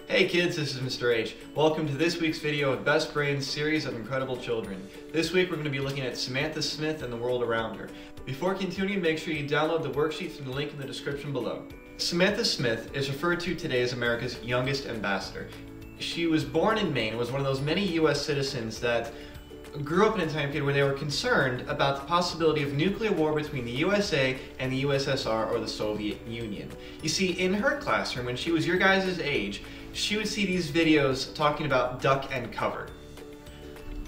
Hey kids, this is Mr. H. Welcome to this week's video of Best Brains series of incredible children. This week we're going to be looking at Samantha Smith and the world around her. Before continuing, make sure you download the worksheet from the link in the description below. Samantha Smith is referred to today as America's youngest ambassador. She was born in Maine and was one of those many US citizens that grew up in a time period where they were concerned about the possibility of nuclear war between the USA and the USSR or the Soviet Union. You see, in her classroom, when she was your guys' age, she would see these videos talking about duck and cover.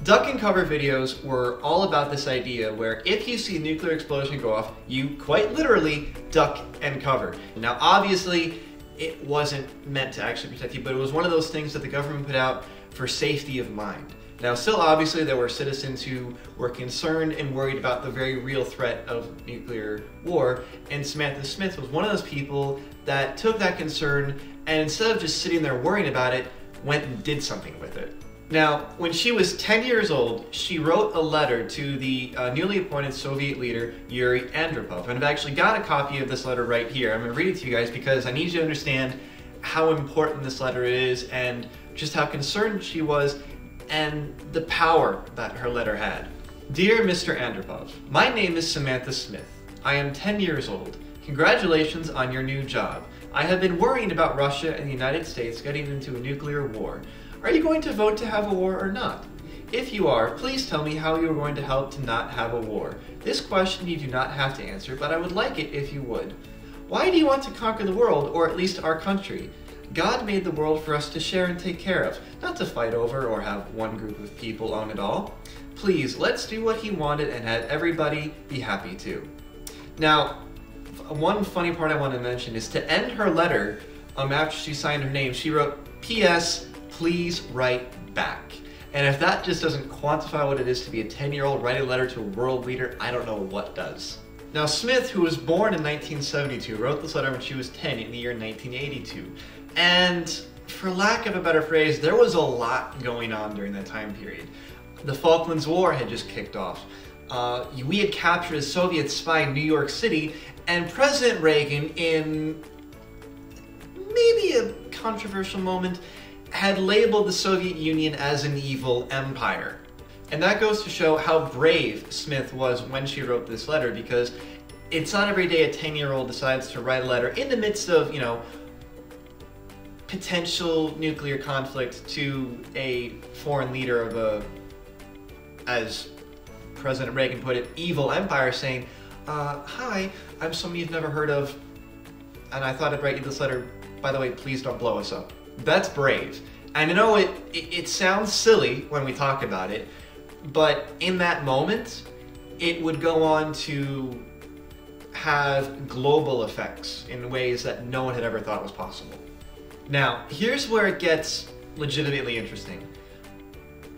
Duck and cover videos were all about this idea where if you see a nuclear explosion go off, you quite literally duck and cover. Now obviously, it wasn't meant to actually protect you, but it was one of those things that the government put out for safety of mind. Now still obviously there were citizens who were concerned and worried about the very real threat of nuclear war, and Samantha Smith was one of those people that took that concern and instead of just sitting there worrying about it, went and did something with it. Now, when she was 10 years old, she wrote a letter to the newly appointed Soviet leader, Yuri Andropov. And I've actually got a copy of this letter right here. I'm going to read it to you guys because I need you to understand how important this letter is and just how concerned she was and the power that her letter had. Dear Mr. Andropov, my name is Samantha Smith. I am 10 years old. Congratulations on your new job. I have been worrying about Russia and the United States getting into a nuclear war. Are you going to vote to have a war or not? If you are, please tell me how you are going to help to not have a war. This question you do not have to answer, but I would like it if you would. Why do you want to conquer the world, or at least our country? God made the world for us to share and take care of, not to fight over or have one group of people own it all. Please, let's do what he wanted and have everybody be happy too. Now, one funny part I want to mention is to end her letter, after she signed her name, she wrote, P.S. Please write back. And if that just doesn't quantify what it is to be a 10-year-old writing a letter to a world leader, I don't know what does. Now Smith, who was born in 1972, wrote this letter when she was 10 in the year 1982. And for lack of a better phrase, there was a lot going on during that time period. The Falklands War had just kicked off. We had captured a Soviet spy in New York City, and President Reagan, in maybe a controversial moment, had labeled the Soviet Union as an evil empire. And that goes to show how brave Smith was when she wrote this letter, because it's not every day a 10-year-old decides to write a letter in the midst of, potential nuclear conflict to a foreign leader of a, as President Reagan put it, evil empire, saying, hi, I'm someone you've never heard of, and I thought I'd write you this letter. By the way, please don't blow us up. That's brave. And I know it sounds silly when we talk about it, but in that moment, it would go on to have global effects in ways that no one had ever thought was possible. Now, here's where it gets legitimately interesting.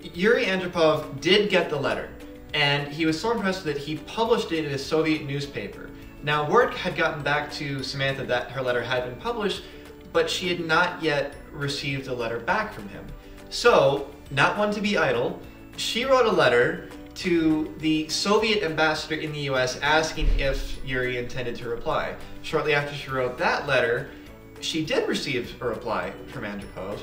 Yuri Andropov did get the letter, and he was so impressed that he published it in a Soviet newspaper. Now, word had gotten back to Samantha that her letter had been published, but she had not yet received a letter back from him. So, not one to be idle, she wrote a letter to the Soviet ambassador in the US asking if Yuri intended to reply. Shortly after she wrote that letter, she did receive a reply from Andropov.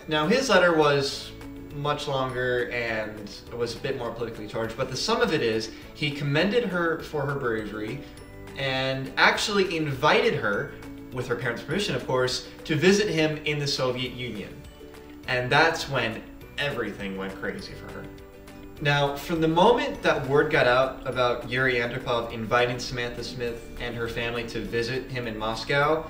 Now, his letter was much longer and was a bit more politically charged, but the sum of it is he commended her for her bravery and actually invited her, with her parents' permission of course, to visit him in the Soviet Union. And that's when everything went crazy for her. Now, from the moment that word got out about Yuri Andropov inviting Samantha Smith and her family to visit him in Moscow,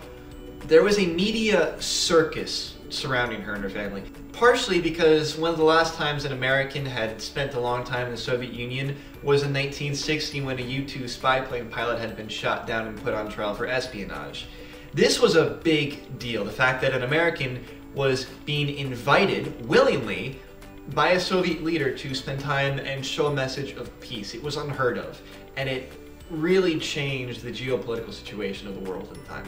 there was a media circus surrounding her and her family. Partially because one of the last times an American had spent a long time in the Soviet Union was in 1960 when a U-2 spy plane pilot had been shot down and put on trial for espionage. This was a big deal, the fact that an American was being invited willingly by a Soviet leader to spend time and show a message of peace. It was unheard of, and it really changed the geopolitical situation of the world at the time.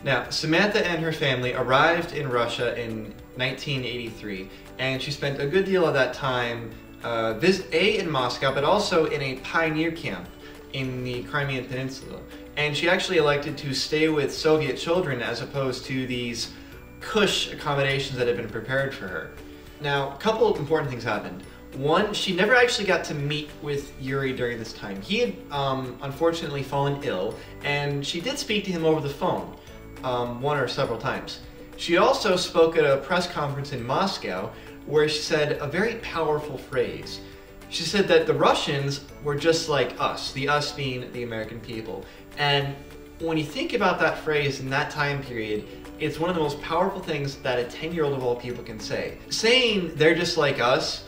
Now, Samantha and her family arrived in Russia in 1983, and she spent a good deal of that time in Moscow, but also in a pioneer camp in the Crimean Peninsula. And she actually elected to stay with Soviet children as opposed to these cush accommodations that had been prepared for her. Now, a couple of important things happened. One, she never actually got to meet with Yuri during this time. He had unfortunately fallen ill, and she did speak to him over the phone one or several times. She also spoke at a press conference in Moscow where she said a very powerful phrase. She said that the Russians were just like us, the us being the American people. And when you think about that phrase in that time period, it's one of the most powerful things that a 10-year-old of all people can say. Saying they're just like us,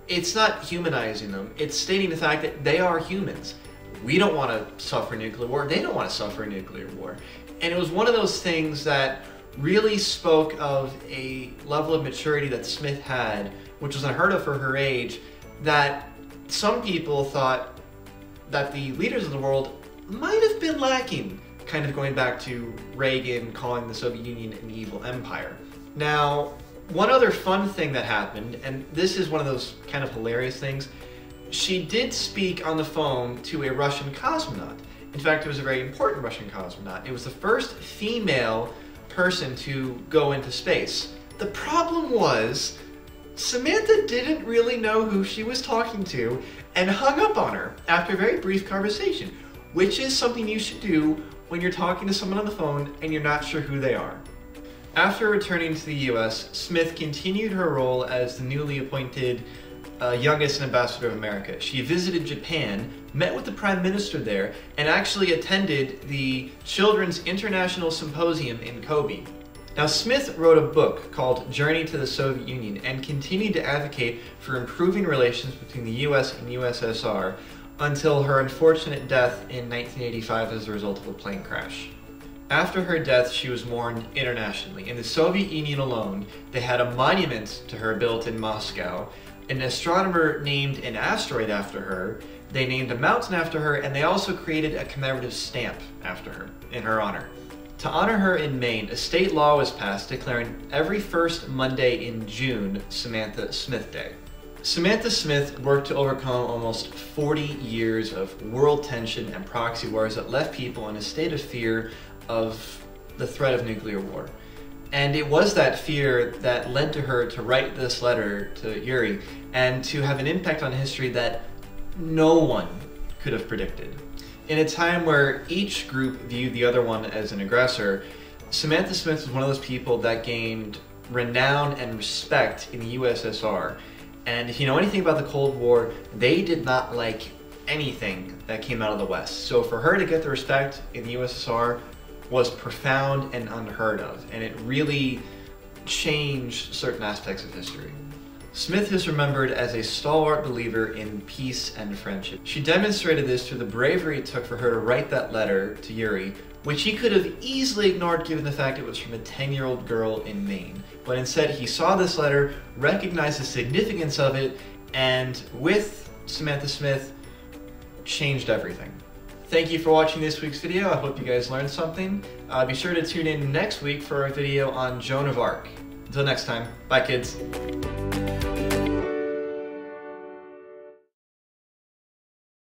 it's not humanizing them, it's stating the fact that they are humans. We don't want to suffer nuclear war, they don't want to suffer nuclear war. And it was one of those things that really spoke of a level of maturity that Smith had, which was unheard of for her age, that some people thought that the leaders of the world might have been lacking, kind of going back to Reagan calling the Soviet Union an evil empire. Now, one other fun thing that happened, and this is one of those kind of hilarious things, she did speak on the phone to a Russian cosmonaut. In fact, it was a very important Russian cosmonaut. It was the first female person to go into space. The problem was, Samantha didn't really know who she was talking to and hung up on her after a very brief conversation, which is something you should do when you're talking to someone on the phone and you're not sure who they are. After returning to the US, Smith continued her role as the newly appointed youngest ambassador of America. She visited Japan, met with the Prime Minister there, and actually attended the Children's International Symposium in Kobe. Now, Smith wrote a book called Journey to the Soviet Union and continued to advocate for improving relations between the US and USSR until her unfortunate death in 1985 as a result of a plane crash. After her death, she was mourned internationally. In the Soviet Union alone, they had a monument to her built in Moscow. An astronomer named an asteroid after her, they named a mountain after her, and they also created a commemorative stamp after her, in her honor. To honor her in Maine, a state law was passed declaring every first Monday in June Samantha Smith Day. Samantha Smith worked to overcome almost 40 years of world tension and proxy wars that left people in a state of fear of the threat of nuclear war. And it was that fear that led to her to write this letter to Yuri and to have an impact on history that no one could have predicted. In a time where each group viewed the other one as an aggressor, Samantha Smith was one of those people that gained renown and respect in the USSR. And if you know anything about the Cold War, they did not like anything that came out of the West. So for her to get the respect in the USSR was profound and unheard of, and it really changed certain aspects of history. Smith is remembered as a stalwart believer in peace and friendship. She demonstrated this through the bravery it took for her to write that letter to Yuri, which he could have easily ignored given the fact it was from a 10-year-old girl in Maine. But instead, he saw this letter, recognized the significance of it, and with Samantha Smith, changed everything. Thank you for watching this week's video. I hope you guys learned something. Be sure to tune in next week for a video on Joan of Arc. Until next time, bye kids.